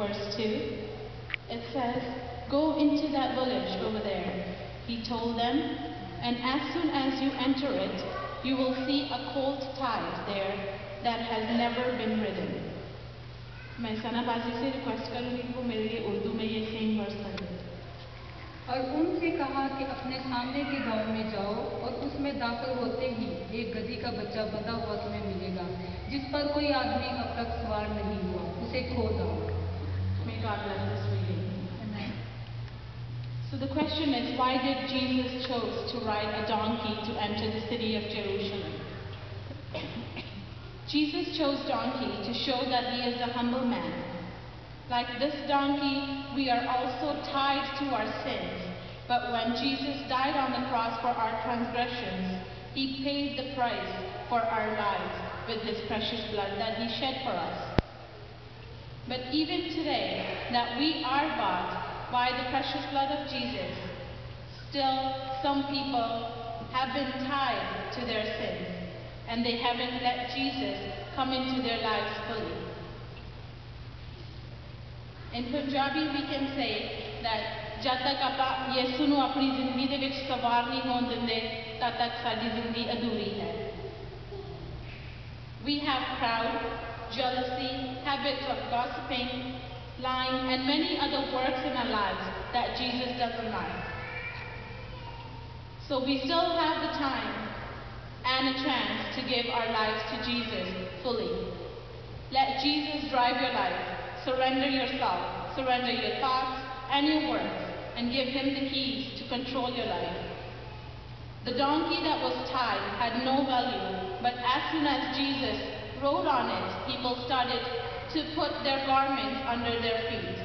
verse 2. It says, "Go into that village over there," he told them, "and as soon as you enter it, you will see a colt tied there that has never been ridden." मैं सनाबाजी से request करूंगी कि वो मेरे लिए उर्दू में ये same verse पढ़े। और उनसे कहा कि अपने सामने के गांव में जाओ और उसमें दाखिल होते ही एक गधी का बच्चा बंधा हुआ तुम्हें मिलेगा, जिस पर कोई आदमी अब तक सवार नहीं हुआ, उसे खो दो। May God bless this reading. Amen. So the question is, why did Jesus chose to ride a donkey to enter the city of Jerusalem? Jesus chose donkey to show that he is a humble man. Like this donkey, we are also tied to our sins. But when Jesus died on the cross for our transgressions, he paid the price for our lives with his precious blood that he shed for us. But even today, that we are bought by the precious blood of Jesus, still some people have been tied to their sins, and they haven't let Jesus come into their lives fully. In Punjabi, we can say that jad tak aapa yesu nu apni zindagi de vich sawar nahi hon dinde, tad tak saadi zindagi adhuri hai. We have pride, jealousy, habits of gossiping, lying, and many other works in our lives that Jesus doesn't like. So we still have the time and a chance to give our lives to Jesus fully. Let Jesus drive your life. Surrender yourself, surrender your thoughts and your words, and give him the keys to control your life. The donkey that was tied had no value, but as soon as Jesus rode on it, people started to put their garments under their feet.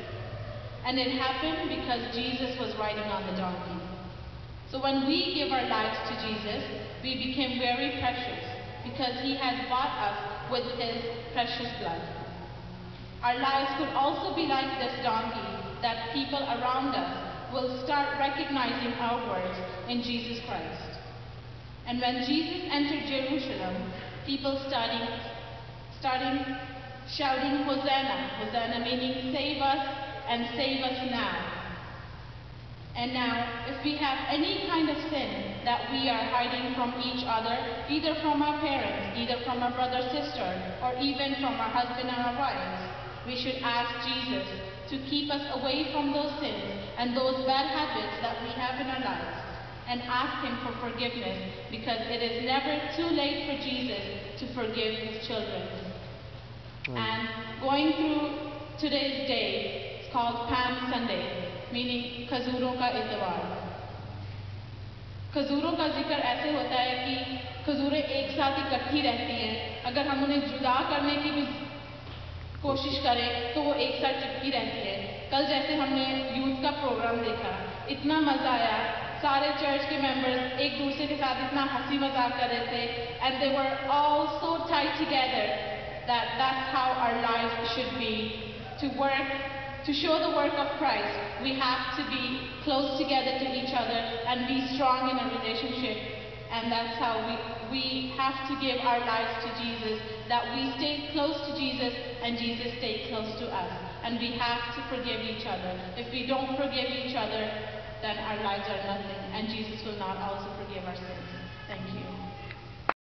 And it happened because Jesus was riding on the donkey. So when we give our lives to Jesus, we become very precious because he has bought us with his precious blood. Our lives could also be like this donkey, that people around us will start recognizing our words in Jesus Christ. And when Jesus entered Jerusalem, people starting shouting, "Hosanna," Hosanna meaning save us and save us now. And now, if we have any kind of sin that we are hiding from each other, either from our parents, either from our brother, sister, or even from our husband and our wives, we should ask Jesus to keep us away from those sins and those bad habits that we have in our lives, and ask him for forgiveness, because it is never too late for Jesus to forgive his children. And going through today's day, it's called Palm Sunday, meaning खजूरों का इतवार. खजूरों का जिक्र ऐसे होता है कि खजूरें एक साथ इकट्ठी रहती हैं. अगर हम उन्हें जुदा करने की भी कोशिश करें तो वो एक साथ चिपकी रहती है. कल जैसे हमने यूथ का प्रोग्राम देखा, इतना मजा आया. सारे चर्च के मेंबर्स एक दूसरे के साथ इतना हंसी मजाक कर रहे थे, and they were all so tied together that that's how our lives should be. To show the work of Christ, we have to be close together to each other and be strong in a relationship. And that's how we have to give our lives to Jesus, that we stay close to Jesus and Jesus stay close to us. And we have to forgive each other. If we don't forgive each other, then our lives are nothing, and Jesus will not also forgive our sins.